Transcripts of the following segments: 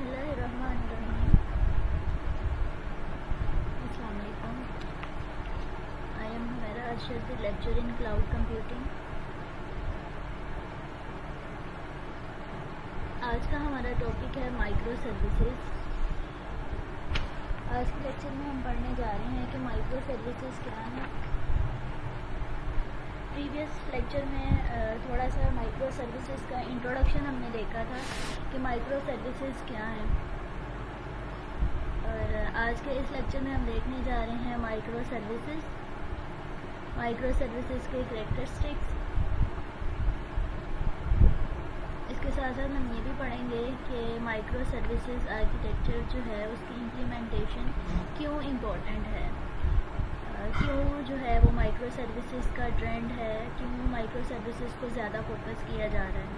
बिस्मिल्लाहिर्रहमानिर्रहीम। अस्सलाम वालेकुम। I am Humaira Arshad, lecture in cloud computing. आज का हमारा टॉपिक है माइक्रो सर्विसेज। आज के लेक्चर में हम पढ़ने जा रहे हैं कि माइक्रो सर्विसेज क्या है। प्रीवियस लेक्चर में थोड़ा सा माइक्रो सर्विसेज का इंट्रोडक्शन हमने देखा था कि माइक्रो सर्विसेज क्या है, और आज के इस लेक्चर में हम देखने जा रहे हैं माइक्रो सर्विसेज के कैरेक्टरिस्टिक्स। इसके साथ साथ हम ये भी पढ़ेंगे कि माइक्रो सर्विसेज आर्किटेक्चर जो है उसकी इम्प्लीमेंटेशन क्यों इम्पोर्टेंट है, क्यों जो है वो माइक्रो सर्विसेज का ट्रेंड है, क्यों माइक्रो सर्विसेज को ज़्यादा फोकस किया जा रहा है।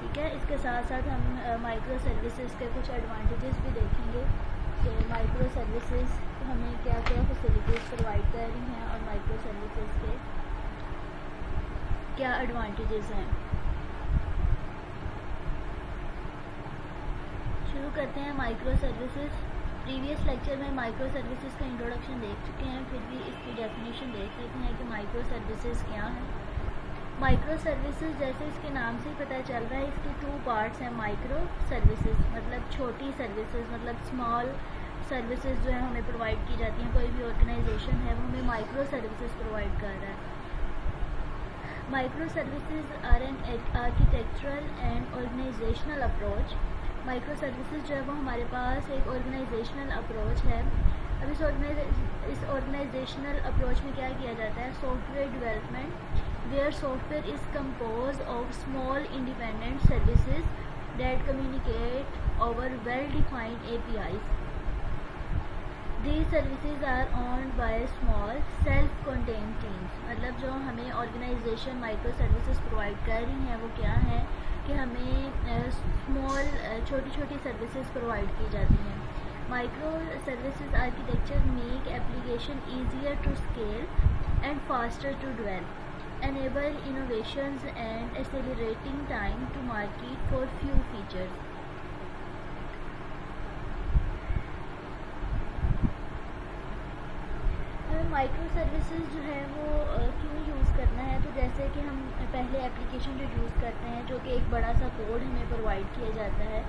ठीक है, इसके साथ साथ हम माइक्रो सर्विसेज के कुछ एडवांटेजेस भी देखेंगे कि माइक्रो सर्विसेज हमें क्या क्या फैसिलिटीज़ प्रोवाइड कर रही हैं और माइक्रो सर्विसेज के क्या एडवांटेजेस हैं। शुरू करते हैं माइक्रो सर्विसेज। प्रीवियस लेक्चर में माइक्रो सर्विसेज का इंट्रोडक्शन देख चुके हैं, फिर भी इसकी डेफिनेशन देख लेते हैं कि माइक्रो सर्विसेज क्या है। माइक्रो सर्विसेज जैसे इसके नाम से ही पता चल रहा है, इसके टू पार्ट्स हैं। माइक्रो सर्विसेज मतलब छोटी सर्विसेज, मतलब स्मॉल सर्विसेज जो है हमें प्रोवाइड की जाती हैं। कोई भी ऑर्गेनाइजेशन है वो हमें माइक्रो सर्विसेज प्रोवाइड कर रहा है। Micro services are an architectural and organisational approach. Micro services जो है वो हमारे पास एक ऑर्गेनाइजेशनल अप्रोच है। अब इस ऑर्गेनाइजेशनल अप्रोच में क्या किया जाता है, software development where software is compose of small independent services that communicate over well defined APIs. These services are owned by small self-contained teams. मतलब जो हमें ऑर्गेनाइजेशन माइक्रो सर्विसेज प्रोवाइड कर रही हैं वो क्या है कि हमें स्मॉल छोटी छोटी सर्विसेज प्रोवाइड की जाती हैं। Micro services architecture make application easier to scale and faster to develop, enable innovations and accelerating time to market for few features. Micro services जो है वो क्यों यूज़ करना है, तो जैसे कि हम पहले एप्लीकेशन जो यूज़ करते हैं जो कि एक बड़ा सा कोड हमें प्रोवाइड किया जाता है।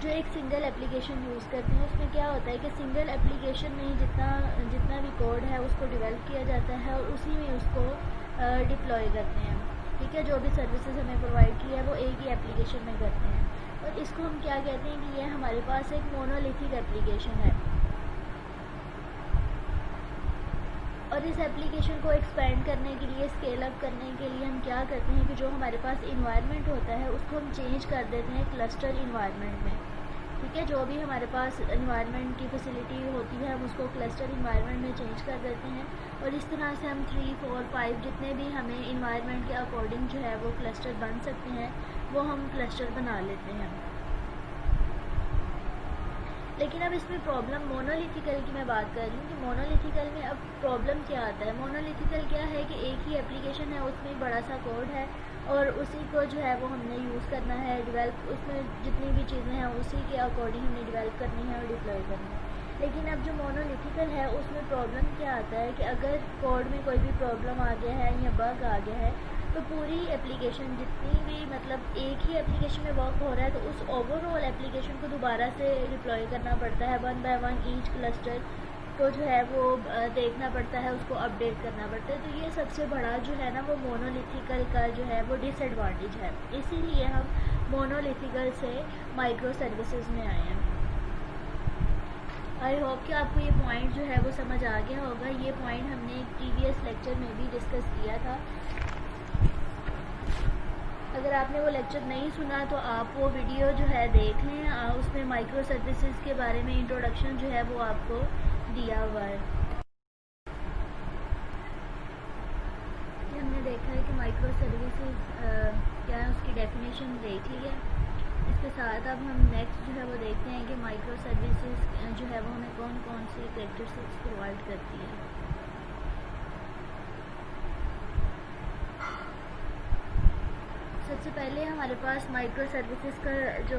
जो एक सिंगल एप्लीकेशन यूज़ करते हैं उसमें क्या होता है कि सिंगल एप्लीकेशन में ही जितना भी कोड है उसको डेवलप किया जाता है और उसी में उसको डिप्लॉय करते हैं। ठीक है, जो भी सर्विसेज हमें प्रोवाइड की है वो एक ही एप्लीकेशन में करते हैं, और इसको हम क्या कहते हैं कि ये हमारे पास एक मोनोलिथिक एप्लीकेशन है। और इस एप्लीकेशन को एक्सपेंड करने के लिए, स्केल अप करने के लिए हम क्या करते हैं कि जो हमारे पास इन्वायरमेंट होता है उसको हम चेंज कर देते हैं क्लस्टर इन्वायरमेंट में। ठीक है, जो भी हमारे पास इन्वायरमेंट की फैसिलिटी होती है हम उसको क्लस्टर इन्वायरमेंट में चेंज कर देते हैं, और इस तरह से हम 3, 4, 5 जितने भी हमें इन्वायरमेंट के अकॉर्डिंग जो है वो क्लस्टर बन सकते हैं वो हम क्लस्टर बना लेते हैं। लेकिन अब इसमें प्रॉब्लम मोनोलिथिकल की मैं बात कर रही हूँ कि मोनोलिथिकल में अब प्रॉब्लम क्या आता है। मोनोलिथिकल क्या है कि एक ही एप्लीकेशन है, उसमें बड़ा सा कोड है और उसी को जो है वो हमने यूज़ करना है, डेवलप उसमें जितनी भी चीज़ें हैं उसी के अकॉर्डिंग हमने डेवलप करनी है और डिप्लॉय करनी है। लेकिन अब जो मोनोलिथिकल है उसमें प्रॉब्लम क्या आता है कि अगर कोड में कोई भी प्रॉब्लम आ गया है या बग आ गया है तो पूरी एप्लीकेशन जितनी भी मतलब एक ही एप्लीकेशन में वर्क हो रहा है तो उस ओवरऑल एप्लीकेशन को दोबारा से डिप्लॉय करना पड़ता है। 1 बाय 1 ईच क्लस्टर को जो है वो देखना पड़ता है, उसको अपडेट करना पड़ता है। तो ये सबसे बड़ा जो है ना वो मोनोलिथिकल का जो है वो डिसएडवांटेज है। इसीलिए हम मोनोलिथिकल से माइक्रो सर्विसेज में आए हैं। आई होप कि आपको ये पॉइंट जो है वो समझ आ गया होगा। ये पॉइंट हमने प्रीवियस लेक्चर में भी डिस्कस किया था। अगर आपने वो लेक्चर नहीं सुना तो आप वो वीडियो जो है देख लें, उसमें माइक्रो सर्विसेज के बारे में इंट्रोडक्शन जो है वो आपको दिया हुआ है। हमने देखा है कि माइक्रो सर्विसेज क्या है, उसकी डेफिनेशन देख ली है। इसके साथ अब हम नेक्स्ट जो है वो देखते हैं कि माइक्रो सर्विसेज जो है वो हमें कौन कौन सी कैरेक्टरिस्टिक्स प्रोवाइड करती है। सबसे पहले हमारे पास माइक्रो सर्विसेज का जो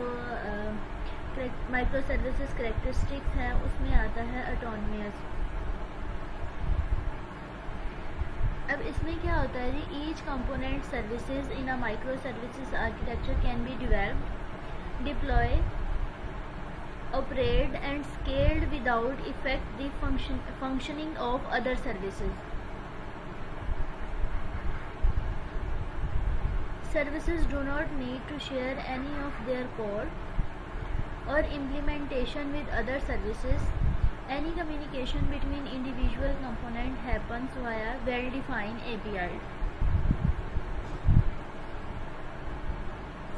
माइक्रो सर्विसेज करेक्टरिस्टिक्स है उसमें आता है ऑटोनोमस। अब इसमें क्या होता है जी, each component services in a micro services architecture can be developed, deploy, operate and scaled without affect the functioning of other services. Services do not need to share any of their code or implementation with other services. Any communication between individual components happens via well-defined APIs.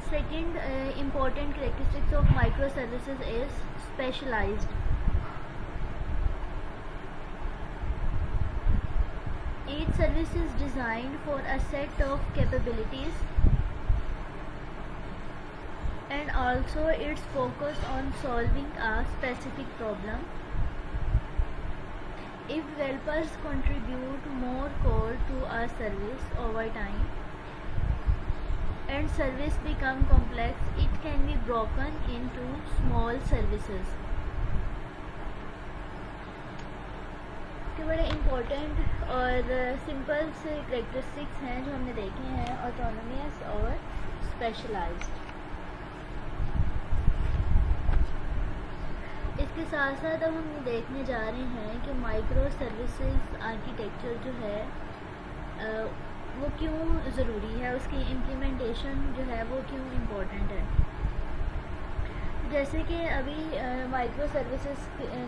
Second important characteristics of microservices is specialized. Each service is designed for a set of capabilities and also it's focused on solving a specific problem. If developers contribute more code to a service over time and service become complex, it can be broken into small services. के बड़े important और simple से characteristics हैं जो हमने देखे हैं, autonomous और स्पेशलाइज्ड। इसके साथ साथ अब हम देखने जा रहे हैं कि माइक्रो सर्विसेज आर्किटेक्चर जो है वो क्यों ज़रूरी है, उसकी इम्प्लीमेंटेशन जो है वो क्यों इम्पोर्टेंट है। जैसे कि अभी माइक्रो सर्विसेज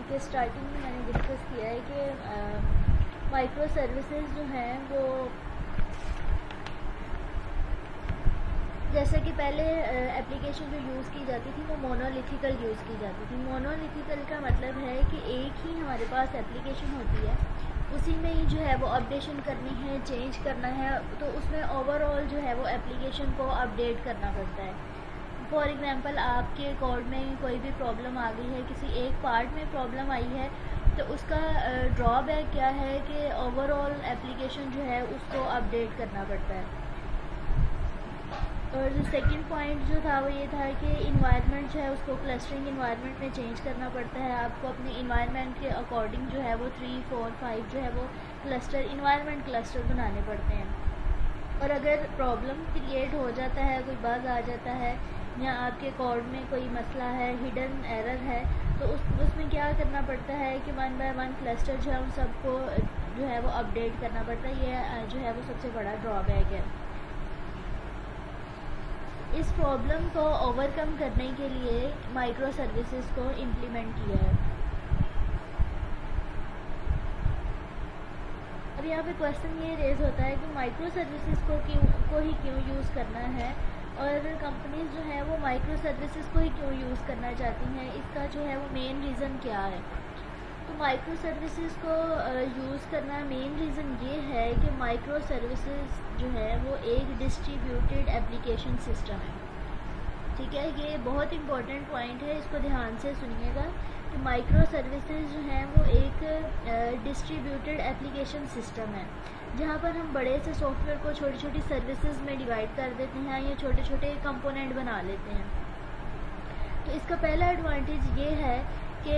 के स्टार्टिंग में मैंने डिस्कस किया है कि माइक्रो सर्विसेज जो हैं वो जैसे कि पहले एप्लीकेशन जो यूज़ की जाती थी वो मोनोलिथिकल यूज़ की जाती थी। मोनोलिथिकल का मतलब है कि एक ही हमारे पास एप्लीकेशन होती है, उसी में ही जो है वो अपडेशन करनी है, चेंज करना है, तो उसमें ओवरऑल जो है वो एप्लीकेशन को अपडेट करना पड़ता है। फॉर एग्जांपल आपके कोड में कोई भी प्रॉब्लम आ गई है, किसी एक पार्ट में प्रॉब्लम आई है, तो उसका ड्रॉबैक क्या है कि ओवरऑल एप्लीकेशन जो है उसको अपडेट करना पड़ता है। और जो सेकंड पॉइंट जो था वो ये था कि इन्वायरमेंट जो है उसको क्लस्टरिंग इन्वायरमेंट में चेंज करना पड़ता है। आपको अपने इन्वायरमेंट के अकॉर्डिंग जो है वो 3, 4, 5 जो है वो इन्वायरमेंट क्लस्टर बनाने पड़ते हैं। और अगर प्रॉब्लम क्रिएट हो जाता है, कोई बग आ जाता है या आपके कोड में कोई मसला है, हिडन एरर है, तो उसमें क्या करना पड़ता है कि 1 बाय 1 क्लस्टर जो है उन सबको जो है वो अपडेट करना पड़ता है। ये जो है वो सबसे बड़ा ड्रॉबैक है। इस प्रॉब्लम को ओवरकम करने के लिए माइक्रो सर्विसेज को इम्प्लीमेंट किया है। अब यहाँ पे क्वेश्चन ये रेज होता है कि माइक्रो सर्विसेज को ही क्यों यूज़ करना है और कंपनीज जो है वो माइक्रो सर्विसेज को ही क्यों यूज़ करना चाहती हैं, इसका जो है वो मेन रीज़न क्या है। तो माइक्रो सर्विसेज को यूज़ करना मेन रीज़न ये है कि माइक्रो सर्विसेज जो है वो एक डिस्ट्रीब्यूटेड एप्लीकेशन सिस्टम है। ठीक है, ये बहुत इंपॉर्टेंट पॉइंट है, इसको ध्यान से सुनिएगा कि माइक्रो सर्विसेज जो हैं वो एक डिस्ट्रीब्यूटेड एप्लीकेशन सिस्टम है, जहाँ पर हम बड़े से सॉफ्टवेयर को छोटी छोटी सर्विसेज में डिवाइड कर देते हैं या छोटे छोटे कंपोनेंट बना लेते हैं। तो इसका पहला एडवांटेज ये है कि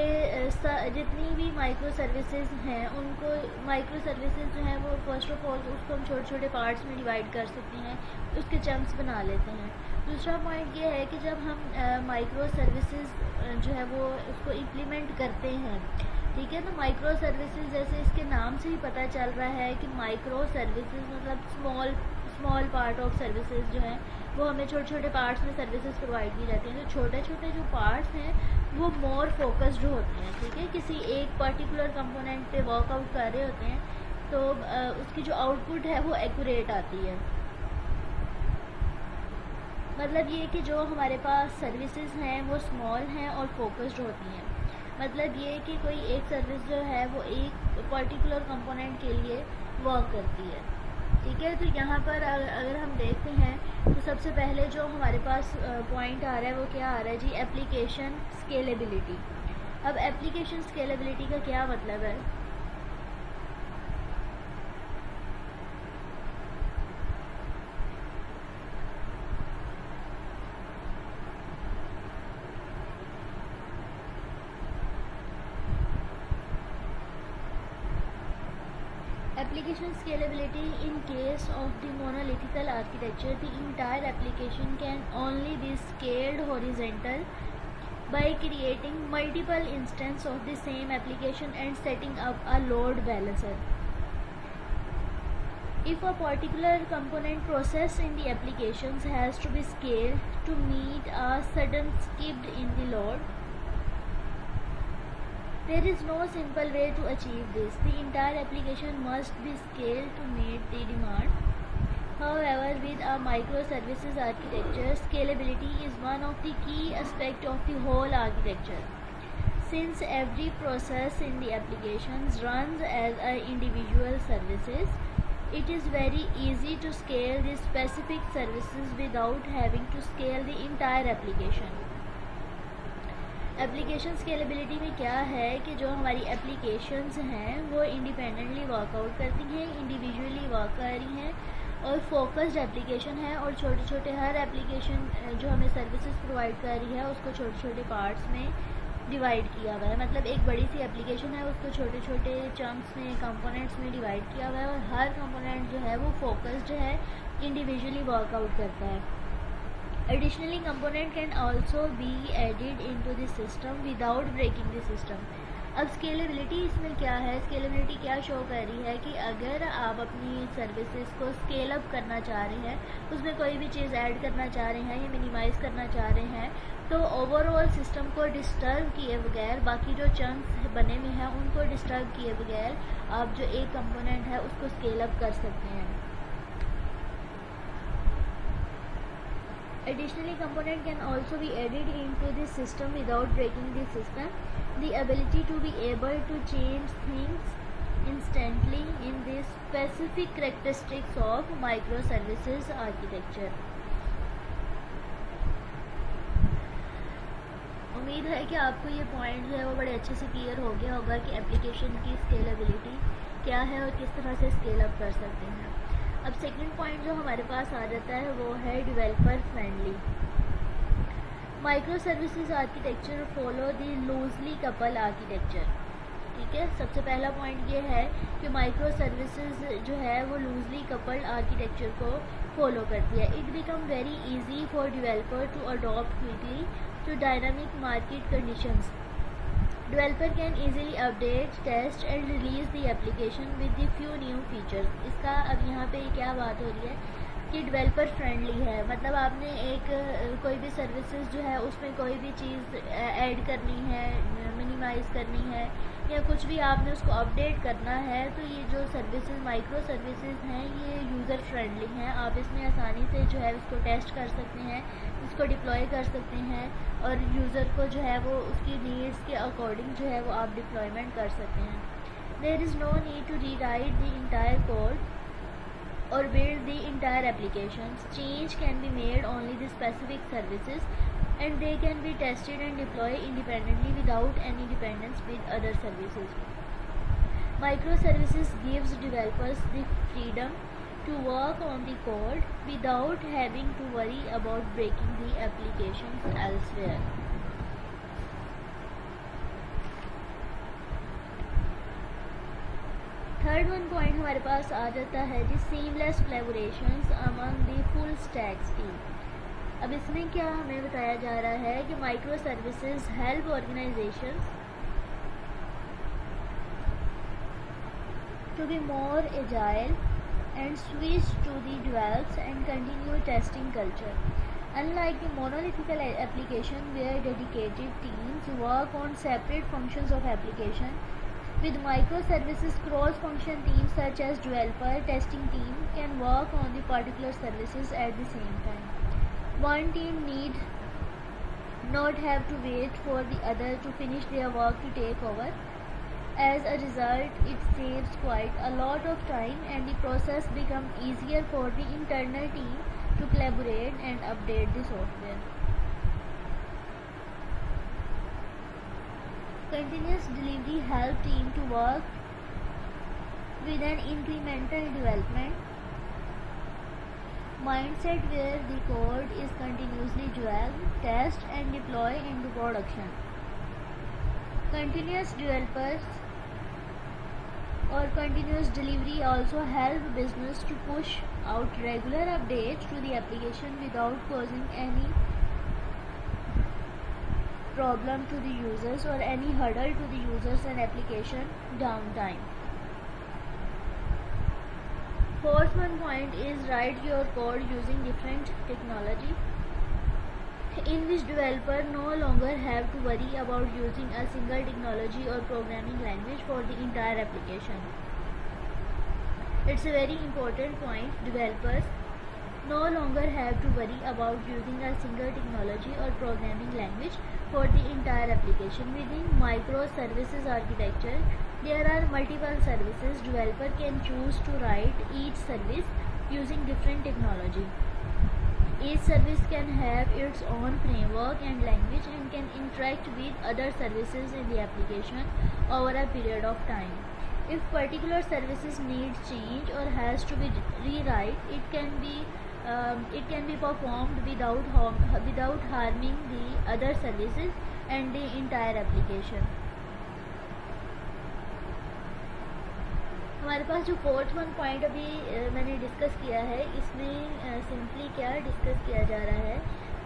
जितनी भी माइक्रो सर्विसेज हैं उनको माइक्रो सर्विसेज जो हैं वो फर्स्ट ऑफ ऑल उसको हम छोटे छोटे पार्ट्स में डिवाइड कर सकते हैं, उसके चंक्स बना लेते हैं। दूसरा पॉइंट ये है कि जब हम माइक्रो सर्विसेज जो है वो उसको इम्प्लीमेंट करते हैं, ठीक है, तो माइक्रो सर्विसेज जैसे इसके नाम से ही पता चल रहा है कि माइक्रो सर्विसेज मतलब स्मॉल पार्ट ऑफ सर्विसेज जो हैं वो हमें छोटे छोटे पार्ट्स में सर्विसेज प्रोवाइड की जाती हैं। तो छोटे छोटे जो पार्ट्स हैं वो मोर फोकस्ड होते हैं, ठीक है, किसी एक पर्टिकुलर कंपोनेंट पे वर्कआउट कर रहे होते हैं, तो उसकी जो आउटपुट है वो एक्यूरेट आती है। मतलब ये कि जो हमारे पास सर्विसेज हैं वो स्मॉल हैं और फोकस्ड होती हैं। मतलब ये कि कोई एक सर्विस जो है वो एक पर्टिकुलर कंपोनेंट के लिए वर्क करती है, ठीक है। तो यहाँ पर अगर हम देखते हैं तो सबसे पहले जो हमारे पास पॉइंट आ रहा है वो क्या आ रहा है जी, एप्लीकेशन स्केलेबिलिटी। अब एप्लीकेशन स्केलेबिलिटी का क्या मतलब है? Application scalability: in case of the monolithical architecture, the entire application can only be scaled horizontal by creating multiple instances of the same application and setting up a load balancer. If a particular component process in the applications has to be scaled to meet a sudden skip in the load, there is no simple way to achieve this. The entire application must be scaled to meet the demand. However, with a microservices architecture, scalability is one of the key aspects of the whole architecture. Since every process in the applications runs as individual services, it is very easy to scale the specific services without having to scale the entire application. Application scalability में क्या है कि जो हमारी applications हैं वो independently workout करती हैं, इंडिविजुअली वर्क कर रही हैं और फोकस्ड एप्लीकेशन है, और छोटे छोटे हर एप्लीकेशन जो हमें सर्विसेज प्रोवाइड कर रही है उसको छोटे छोटे पार्ट्स में डिवाइड किया हुआ है. मतलब एक बड़ी सी एप्लीकेशन है, उसको छोटे छोटे चंक्स में, कंपोनेंट्स में डिवाइड किया हुआ है और हर कंपोनेंट जो है वो फोकस्ड है, इंडिविजुअली वर्कआउट करता है. Additionally, component can also be added into the system without breaking the system. अब स्केलेबिलिटी इसमें क्या है? स्केलेबिलिटी क्या शो कर रही है कि अगर आप अपनी सर्विसेज को स्केल अप करना चाह रहे हैं, उसमें कोई भी चीज़ ऐड करना चाह रहे हैं या मिनिमाइज़ करना चाह रहे हैं, तो ओवरऑल सिस्टम को डिस्टर्ब किए बगैर, बाकी जो चंक्स बने हुए हैं उनको डिस्टर्ब किए बगैर आप जो एक कंपोनेंट है उसको स्केल अप कर सकते हैं. Additionally, component can also be added into the system without breaking the system. The ability to be able to change things instantly in the specific characteristics of microservices architecture. उम्मीद है कि आपको ये point जो है वो बड़े अच्छे से क्लियर हो गया होगा कि एप्लीकेशन की स्केलेबिलिटी क्या है और किस तरह से स्केल अप कर सकते हैं. अब सेकंड पॉइंट जो हमारे पास आ जाता है वो है developer friendly. Micro services architecture follow the loosely couple architecture. ठीक है, सबसे पहला पॉइंट ये है कि माइक्रो सर्विसेज जो है वो लूजली कपल्ड आर्किटेक्चर को फॉलो करती है. It become very easy for developer to adopt quickly to dynamic market conditions. Developer can easily update, test and release the application with the few new features. इसका अब यहाँ पे क्या बात हो रही है कि डेवलपर फ्रेंडली है. मतलब आपने एक कोई भी सर्विसेज जो है उसमें कोई भी चीज़ ऐड करनी है, मिनिमाइज़ करनी है या कुछ भी आपने उसको अपडेट करना है, तो ये जो सर्विसेज माइक्रो सर्विसेज हैं ये यूज़र फ्रेंडली हैं. आप इसमें आसानी से जो है उसको टेस्ट कर सकते हैं, इसको डिप्लॉय कर सकते हैं और यूज़र को जो है वो उसकी नीड्स के अकॉर्डिंग जो है वो आप डिप्लॉयमेंट कर सकते हैं. There is no need to rewrite the entire code or build the entire applications. Change can be made only the specific services and they can be tested and deployed independently without any dependence with other services. Microservices gives developers the freedom to work on the code without having to worry about breaking the applications elsewhere. Third one point हमारे पास आ जाता है the seamless collaborations among the full stacks team. अब इसमें क्या हमें बताया जा रहा है कि micro services help organisations to be more agile and switch to the DevOps and continue testing culture. Unlike the monolithical application where dedicated teams work on separate functions of application, with microservices, cross-function teams such as developer, testing team can work on the particular services at the same time. One team need not have to wait for the other to finish their work to take over. As a result, it saves quite a lot of time and the process becomes easier for the internal team to collaborate and update the software. Continuous delivery helps team to work with an incremental development mindset where the code is continuously developed, tested and deployed into production. Continuous developers or continuous delivery also help business to push out regular updates to the application without causing any problem to the users or any hurdle to the users and application downtime. Fourth one point is write your code using different technology, in which developer no longer have to worry about using a single technology or programming language for the entire application. It's a very important point. Developers no longer have to worry about using a single technology or programming language for the entire application. Within microservices architecture, there are multiple services. Developer can choose to write each service using different technology. Each service can have its own framework and language and can interact with other services in the application over a period of time. If particular services need change or has to be rewrite, it can be performed without harming the other services and the entire application. हमारे पास जो fourth one point अभी मैंने discuss किया है, इसमें simply क्या discuss किया जा रहा है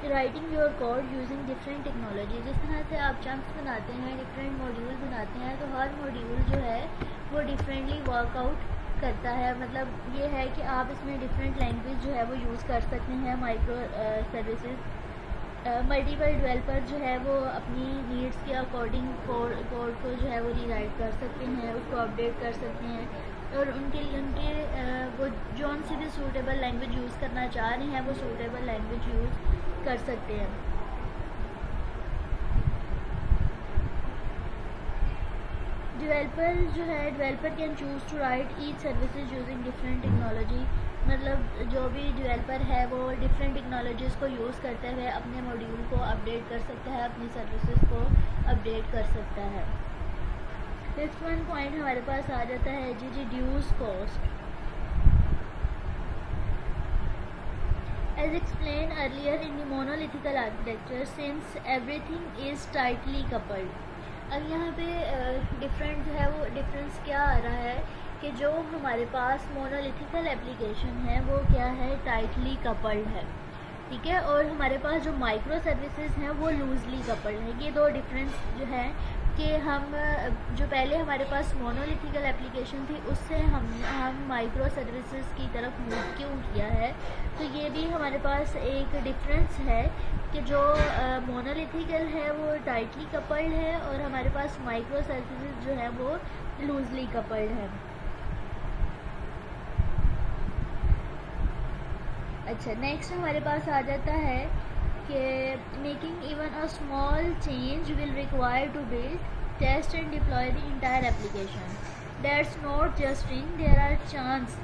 कि writing your code using different technology. जिस तरह से आप चंक्स बनाते हैं, डिफरेंट मॉड्यूल बनाते हैं, तो हर मॉड्यूल जो है वो डिफरेंटली वर्कआउट करता है. मतलब ये है कि आप इसमें डिफरेंट लैंग्वेज जो है वो यूज़ कर सकते हैं. माइक्रो सर्विसेज मल्टीपल डेवलपर जो है वो अपनी नीड्स के अकॉर्डिंग कोड को जो है वो रीराइट कर सकते हैं, उसको अपडेट कर सकते हैं, और उनके वो जौन सी भी सूटेबल लैंग्वेज यूज़ करना चाह रहे हैं वो सूटेबल लैंग्वेज यूज़ कर सकते हैं. Developer can choose to write each services using different technology. मतलब जो भी डेवलपर है वो डिफरेंट टेक्नोलॉजीज़ को यूज़ करते हुए अपने मॉड्यूल को अपडेट कर सकता है, अपनी सर्विसेज को अपडेट कर सकता है. फिफ्थ वन पॉइंट हमारे पास आ जाता है जी reduce cost. As explained earlier in the monolithical architecture, since everything is tightly coupled. अब यहाँ पे डिफरेंट जो है वो डिफरेंस क्या आ रहा है कि जो हमारे पास मोनोलिथिकल एप्लीकेशन है वो क्या है, टाइटली कपल्ड है, ठीक है, और हमारे पास जो माइक्रो सर्विसेज हैं वो लूजली कपल्ड है. ये दो डिफरेंस जो है कि हम जो पहले हमारे पास मोनोलिथिकल एप्लीकेशन थी उससे हम माइक्रो सर्विसेज की तरफ मूव क्यों किया है, तो ये भी हमारे पास एक डिफरेंस है कि जो मोनोलिथिकल है वो टाइटली कपल्ड है और हमारे पास माइक्रो सर्विसेज जो है वो लूजली कपल्ड है. अच्छा, नेक्स्ट हमारे पास आ जाता है कि making even a small change will require to build, test and deploy the entire application. That's not just in, there are chance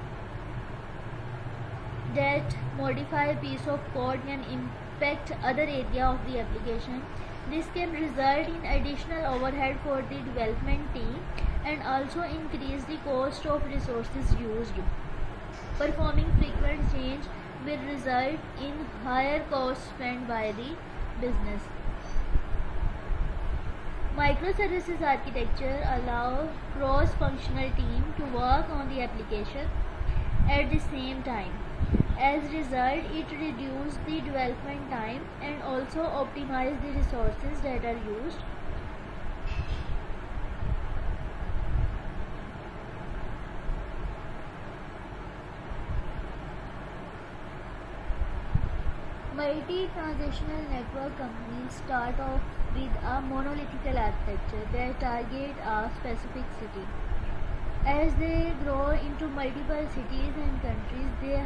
that modify a piece of code can impact other area of the application. This can result in additional overhead for the development team and also increase the cost of resources used. Performing frequent change will result in higher costs spent by the business. Microservices architecture allow cross-functional team to work on the application at the same time. As a result, it reduces the development time and also optimize the resources that are used. Multi-transitional network companies start off with a monolithical architecture that target a specific city. As they grow into multiple cities and countries, they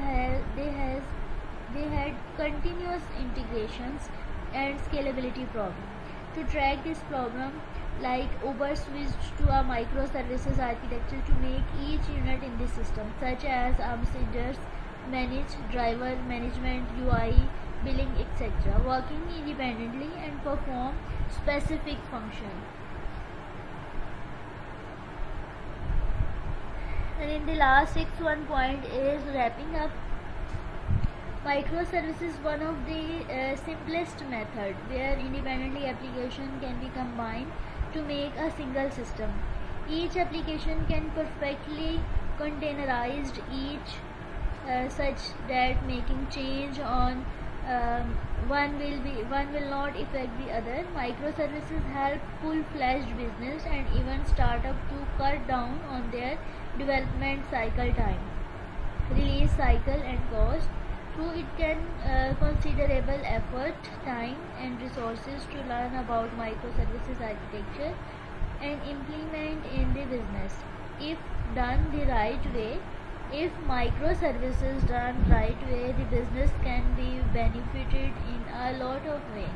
had continuous integrations and scalability problems. To track this problem, like Uber switched to a microservices architecture to make each unit in the system, such as messengers, manage driver management, UI, billing, etc., working independently and perform specific functions. And in the last one point is wrapping up. Microservices is one of the simplest method where independently application can be combined to make a single system. Each application can perfectly containerized each such that making change on one will not affect the other. Microservices help full-fledged business and even startup to cut down on their development cycle time, release cycle and cost. Through it can considerable effort, time and resources to learn about microservices architecture and implement in the business. If done the right way, if microservices done right way, the business can be benefited in a lot of ways.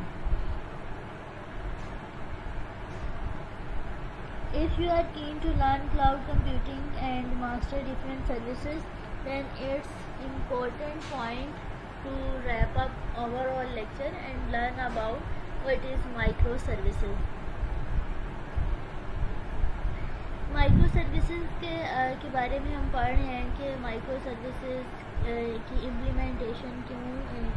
If you are keen to learn cloud computing and master different services, then it's important point to wrap up overall lecture and learn about what is microservices. Micro services के बारे में हम पढ़ रहे हैं कि micro services की implementation क्यों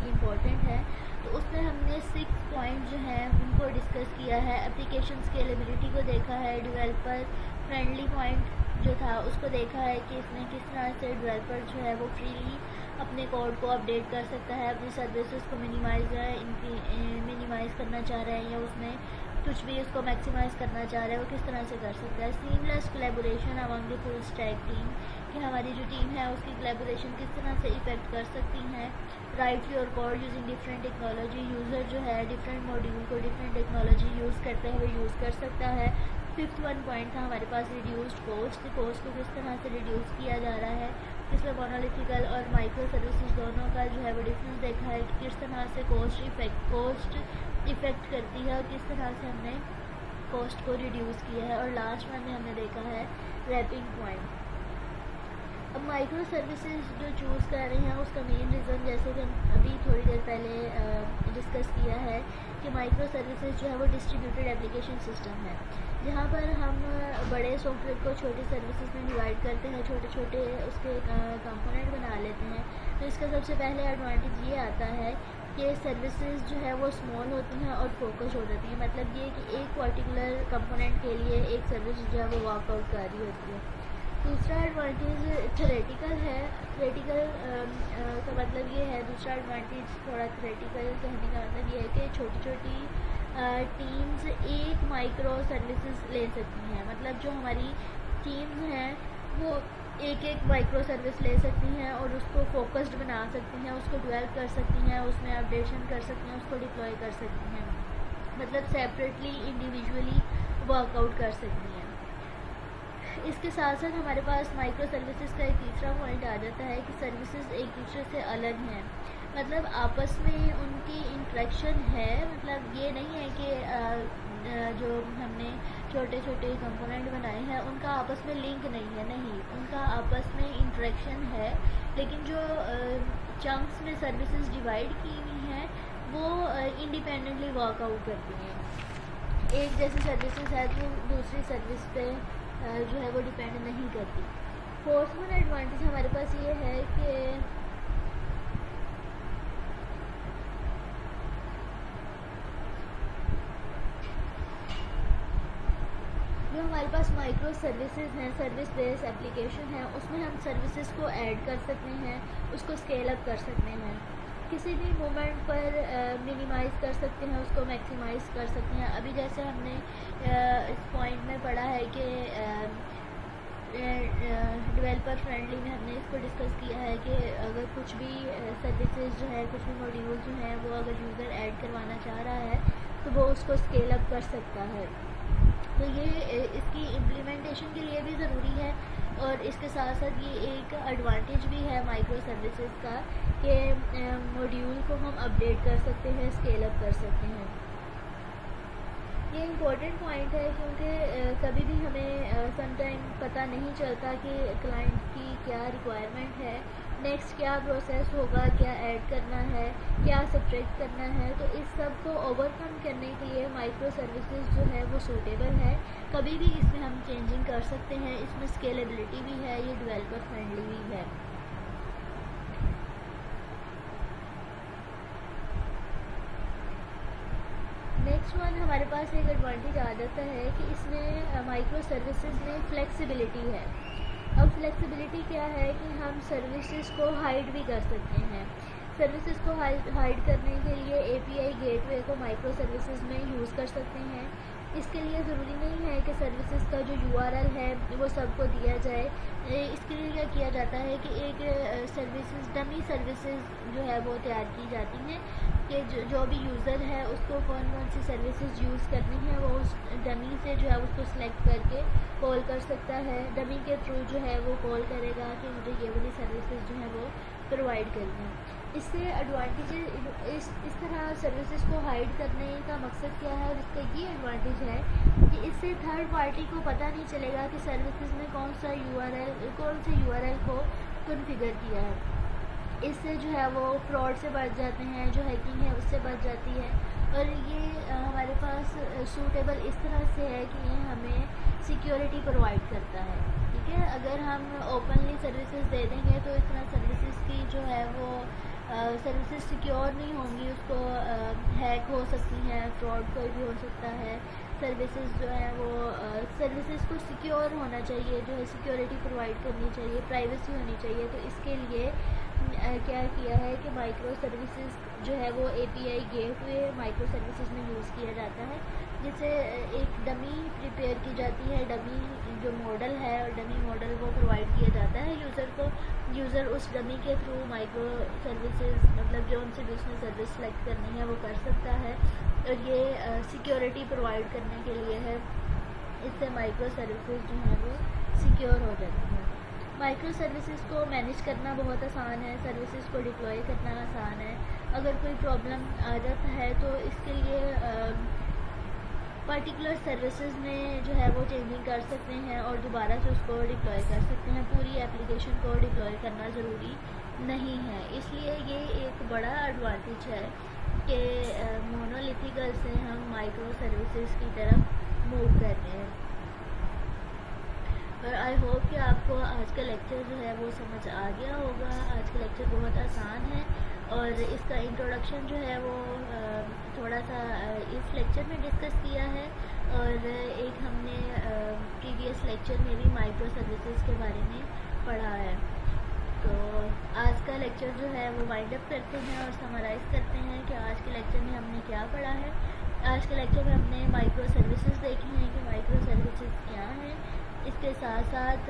इम्पोर्टेंट है। तो उसमें हमने 6 पॉइंट जो हैं उनको डिस्कस किया है। एप्लीकेशन स्केलेबिलिटी को देखा है, डेवलपर फ्रेंडली पॉइंट जो था उसको देखा है कि इसमें किस तरह से डेवलपर जो है वो फ्रीली अपने कोड को अपडेट कर सकता है, अपनी सर्विसेज को मिनिमाइज़ करना चाह रहे हैं या उसमें कुछ भी उसको मैक्सिमाइज़ करना चाह रहे हैं वो किस तरह से कर सकता है। Seamless collaboration among the full stack team, कि हमारी जो टीम है उसकी कोलैबोरेशन किस तरह से इफेक्ट कर सकती हैं। Right your code using different technology, user जो है डिफरेंट मॉड्यूल को डिफरेंट टेक्नोलॉजी यूज़ करते हुए यूज़ कर सकता है। 5th वन पॉइंट था हमारे पास रिड्यूस्ड कोस्ट को किस तरह से रिड्यूस किया जा रहा है। इसमें मोनोलिथिकल और माइक्रो सर्विसेज दोनों का जो है वो डिफरेंस देखा है कि किस तरह से कोस्ट इफेक्ट करती है और किस तरह से हमने कॉस्ट को रिड्यूस किया है। और लास्ट में हमने देखा है रैपिंग पॉइंट। अब माइक्रो सर्विसेज जो चूज़ कर रहे हैं उसका मेन रीज़न, जैसे कि अभी थोड़ी देर पहले डिस्कस किया है कि माइक्रो सर्विसेज जो है वो डिस्ट्रीब्यूटेड एप्लीकेशन सिस्टम है, जहाँ पर हम बड़े सॉफ्टवेयर को छोटी सर्विसेज में डिवाइड करते हैं, छोटे छोटे उसके कंपोनेंट बना लेते हैं। तो इसका सबसे पहले एडवांटेज ये आता है कि सर्विसेज जो है वो स्मॉल होती हैं और फोकस हो जाती है। मतलब ये कि एक पर्टिकुलर कंपोनेंट के लिए एक सर्विस जो है वो वर्कआउट कर रही होती है। दूसरा एडवांटेज थ्योरेटिकल है। थ्योरेटिकल का मतलब ये है, दूसरा एडवांटेज थोड़ा थ्योरेटिकल कहने का मतलब ये है कि छोटी छोटी टीम्स एक माइक्रो सर्विसेज ले सकती हैं। मतलब जो हमारी टीम्स हैं वो एक माइक्रो सर्विस ले सकती हैं और उसको फोकस्ड बना सकती हैं, उसको डेवलप कर सकती हैं, उसमें अपडेशन कर सकती हैं, उसको डिप्लॉय कर सकती हैं। मतलब सेपरेटली इंडिविजुअली वर्कआउट कर सकती हैं। इसके साथ साथ हमारे पास माइक्रो सर्विसेज का एक तीसरा पॉइंट आ जाता है कि सर्विसेज एक दूसरे से अलग हैं। मतलब आपस में उनकी इंटरेक्शन है। मतलब ये नहीं है कि जो हमने छोटे छोटे कंपोनेंट बनाए हैं उनका आपस में लिंक नहीं, उनका आपस में इंटरेक्शन है। लेकिन जो चंक्स में सर्विसेज डिवाइड की हुई हैं वो इंडिपेंडेंटली वर्कआउट करती हैं। एक जैसी सर्विसेज है तो दूसरी सर्विस पे जो है वो डिपेंड नहीं करती। फोर्थ वन एडवांटेज हमारे पास ये है कि जो हमारे पास माइक्रो सर्विसेज हैं, सर्विस बेस्ड एप्लीकेशन है, उसमें हम सर्विसेज को ऐड कर सकते हैं, उसको स्केल अप कर सकते हैं, किसी भी मोमेंट पर मिनिमाइज़ कर सकते हैं, उसको मैक्सिमाइज़ कर सकते हैं। अभी जैसे हमने इस पॉइंट में पढ़ा है कि डेवलपर फ्रेंडली में हमने इसको डिस्कस किया है कि अगर कुछ भी सर्विसेज जो है, कुछ भी मॉड्यूल जो हैं वो अगर यूज़र ऐड करवाना चाह रहा है तो वो उसको स्केल अप कर सकता है। तो ये इसकी इम्प्लीमेंटेशन के लिए भी ज़रूरी है और इसके साथ साथ ये एक एडवांटेज भी है माइक्रो सर्विसेज का कि मॉड्यूल को हम अपडेट कर सकते हैं, स्केल अप कर सकते हैं। ये इम्पोर्टेंट पॉइंट है क्योंकि कभी भी हमें समटाइम पता नहीं चलता कि क्लाइंट की क्या रिक्वायरमेंट है, नेक्स्ट क्या प्रोसेस होगा, क्या ऐड करना है, क्या सब्ट्रैक्ट करना है। तो इस सब को ओवरकम करने के लिए माइक्रो सर्विसेज जो है वो सूटेबल है। कभी भी इसमें हम चेंजिंग कर सकते हैं, इसमें स्केलेबिलिटी भी है, ये डेवलपर फ्रेंडली भी है। नेक्स्ट वन हमारे पास एक एडवांटेज आ जाता है कि इसमें माइक्रो सर्विसेज में फ्लेक्सिबिलिटी है। अब फ्लेक्सिबिलिटी क्या है कि हम सर्विसेज को हाइड भी कर सकते हैं। सर्विसेज को हाइड करने के लिए API गेटवे को माइक्रो सर्विसेज में यूज़ कर सकते हैं। इसके लिए ज़रूरी नहीं है कि सर्विसेज का जो URL है वो सबको दिया जाए। इसके लिए क्या किया जाता है कि एक सर्विसेज डमी सर्विसेज जो है वो तैयार की जाती हैं कि जो भी यूज़र है उसको कौन कौन सी सर्विसेज यूज़ करनी है वो उस डमी से जो है उसको सिलेक्ट करके कॉल कर सकता है। डमी के थ्रू जो है वो कॉल करेगा कि मुझे ये वाली सर्विसेज जो है वो प्रोवाइड करनी है। इससे एडवांटेज इस तरह सर्विसेज को हाइड करने का मकसद क्या है, और इसका ये एडवांटेज है कि इससे थर्ड पार्टी को पता नहीं चलेगा कि सर्विसेज में कौन से URL को कॉन्फ़िगर किया है। इससे जो है वो फ्रॉड से बच जाते हैं, जो हैकिंग है उससे बच जाती है। और ये हमारे पास सूटेबल इस तरह से है कि ये हमें सिक्योरिटी प्रोवाइड करता है। ठीक है, अगर हम ओपनली सर्विसेज दे देंगे तो इस तरह सर्विसेज की जो है वो सर्विसेज सिक्योर नहीं होंगी, उसको हैक हो सकती हैं, फ्रॉड कोई भी हो सकता है। सर्विसेज जो है वो सर्विसेज को सिक्योर होना चाहिए, जो है सिक्योरिटी प्रोवाइड करनी चाहिए, प्राइवेसी होनी चाहिए। तो इसके लिए क्या किया है कि माइक्रो सर्विसेज जो है वो API गेटवे माइक्रो सर्विसेज में यूज़ किया जाता है, जिससे एक डमी प्रिपेयर की जाती है। डमी जो मॉडल है और डमी मॉडल वो प्रोवाइड किया जाता है यूज़र को। यूज़र उस डमी के थ्रू माइक्रो सर्विसेज मतलब जो उनसे बिजनेस सर्विस सेलेक्ट करनी है वो कर सकता है, और ये सिक्योरिटी प्रोवाइड करने के लिए है। इससे माइक्रो सर्विसेज जो है वो सिक्योर हो जाती है। माइक्रो सर्विसेज को मैनेज करना बहुत आसान है, सर्विसेज को डिप्लॉय करना आसान है। अगर कोई प्रॉब्लम आ जाता है तो इसके लिए पर्टिकुलर सर्विसेज में जो है वो चेंजिंग कर सकते हैं और दोबारा से उसको डिप्लॉय कर सकते हैं। पूरी एप्लीकेशन को डिप्लॉय करना ज़रूरी नहीं है। इसलिए ये एक बड़ा एडवांटेज है कि मोनोलिथिकल से हम माइक्रो सर्विसेज की तरफ मूव कर रहे हैं। और आई होप कि आपको आज का लेक्चर जो है वो समझ आ गया होगा। आज का लेक्चर बहुत आसान है और इसका इंट्रोडक्शन जो है वो थोड़ा सा इस लेक्चर में डिस्कस किया है, और एक हमने प्रीवियस लेक्चर में भी माइक्रो सर्विसेज के बारे में पढ़ा है। तो आज का लेक्चर जो है वो वाइंड अप करते हैं और समराइज़ करते हैं कि आज के लेक्चर में हमने क्या पढ़ा है। आज के लेक्चर में हमने माइक्रो सर्विसेज देखी हैं कि माइक्रो सर्विसेज क्या हैं। इसके साथ साथ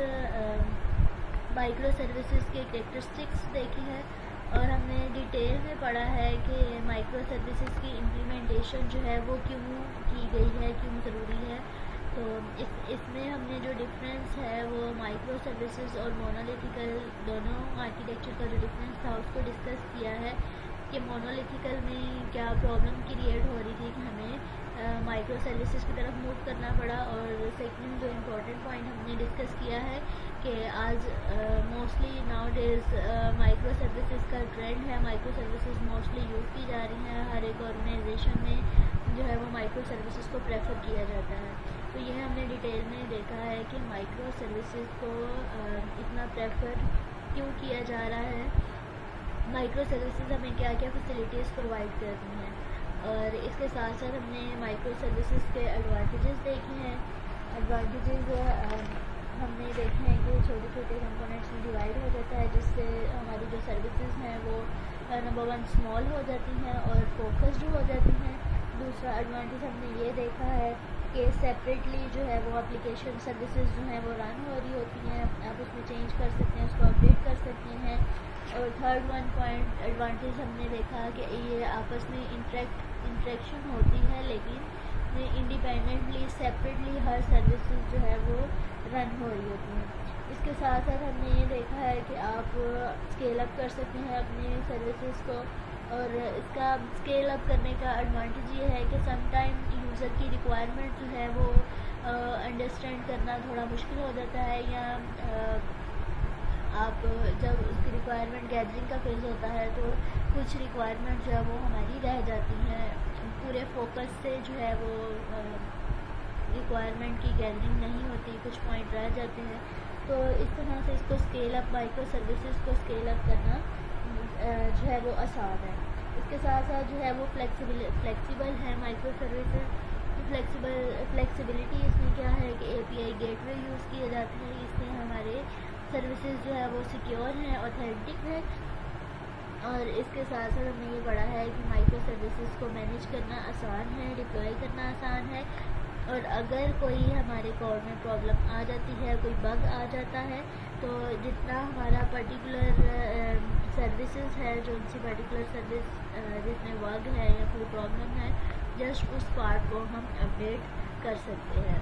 माइक्रो सर्विसेज के कैरेक्टरिस्टिक्स देखी है, और हमने डिटेल में पढ़ा है कि माइक्रो सर्विसेज की इम्प्लीमेंटेशन जो है वो क्यों की गई है, क्यों ज़रूरी है। तो इसमें हमने जो डिफरेंस है वो माइक्रो सर्विसेज और मोनोलिथिकल दोनों आर्किटेक्चर का जो डिफरेंस था उसको डिस्कस किया है कि मोनोलिथिकल में क्या प्रॉब्लम क्रिएट हो रही थी कि हमें माइक्रो सर्विसेज की तरफ मूव करना पड़ा। और सेकंड जो इम्पोर्टेंट पॉइंट हमने डिस्कस किया है कि आज mostly now days micro services का ट्रेंड है। माइक्रो सर्विसेज मोस्टली यूज़ की जा रही हैं, हर एक ऑर्गेनाइजेशन में जो है वो माइक्रो सर्विसेज को प्रेफर किया जाता है। तो यह हमने डिटेल में देखा है कि माइक्रो सर्विसेज को इतना प्रेफर क्यों किया जा रहा है, माइक्रो सर्विसेज हमें क्या क्या फैसिलिटीज़ प्रोवाइड करती हैं। और इसके साथ साथ हमने माइक्रो सर्विसेज के एडवांटेजेस देखे हैं। एडवांटेजेस हमने देखे हैं कि छोटे छोटे कंपोनेंट्स में डिवाइड हो जाता है, जिससे हमारी जो सर्विसेज हैं वो नंबर 1 स्मॉल हो जाती हैं और फोकस्ड हो जाती हैं। दूसरा एडवांटेज हमने ये देखा है कि सेपरेटली जो है वो एप्लीकेशन सर्विसेज जो हैं वो रन हो रही होती हैं, आप उसमें चेंज कर सकते हैं, उसको अपडेट कर सकते हैं। और थर्ड वन पॉइंट एडवांटेज हमने देखा कि ये आपस में इंटरेक्शन होती है, लेकिन इंडिपेंडेंटली सेपरेटली हर सर्विसेज जो है वो रन हो रही होती हैं। इसके साथ साथ हमने ये देखा है कि आप स्केल अप कर सकते हैं अपने सर्विसेज को, और इसका स्केल अप करने का एडवांटेज ये है कि समटाइम यूज़र की रिक्वायरमेंट जो है वो अंडरस्टैंड करना थोड़ा मुश्किल हो जाता है, या आप जब उसकी रिक्वायरमेंट गैदरिंग का फेज़ होता है तो कुछ रिक्वायरमेंट जो है वो हमारी रह जाती हैं, पूरे फोकस से जो है वो रिक्वायरमेंट की गैदरिंग नहीं होती, कुछ पॉइंट रह जाते हैं। तो इस तरह से इसको स्केल अप माइक्रो सर्विसेज को स्केल अप करना जो है वो आसान है। इसके साथ साथ जो है वो फ्लेक्सिबल है माइक्रो सर्विसेज। फ्लेक्सिबिलिटी इसमें क्या है कि API गेटवे यूज़ किया जाता है, इससे हमारे सर्विसेज जो है वो सिक्योर हैं, ऑथेंटिक है। और इसके साथ साथ हमने ये पढ़ा है कि माइक्रो सर्विसेज को मैनेज करना आसान है, डिप्लॉय करना आसान है। और अगर कोई हमारे कोड में प्रॉब्लम आ जाती है, कोई बग आ जाता है, तो जितना हमारा पर्टिकुलर सर्विसेज है, जो उनसी पर्टिकुलर सर्विस जिसमें बग है या कोई प्रॉब्लम है, जस्ट उस पार्ट को हम अपडेट कर सकते हैं।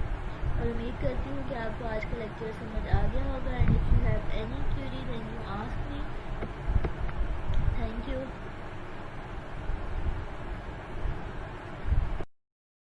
और उम्मीद करती हूँ कि आपको आज का लेक्चर समझ आ गया होगा। And if you have any query then you ask me. Thank you.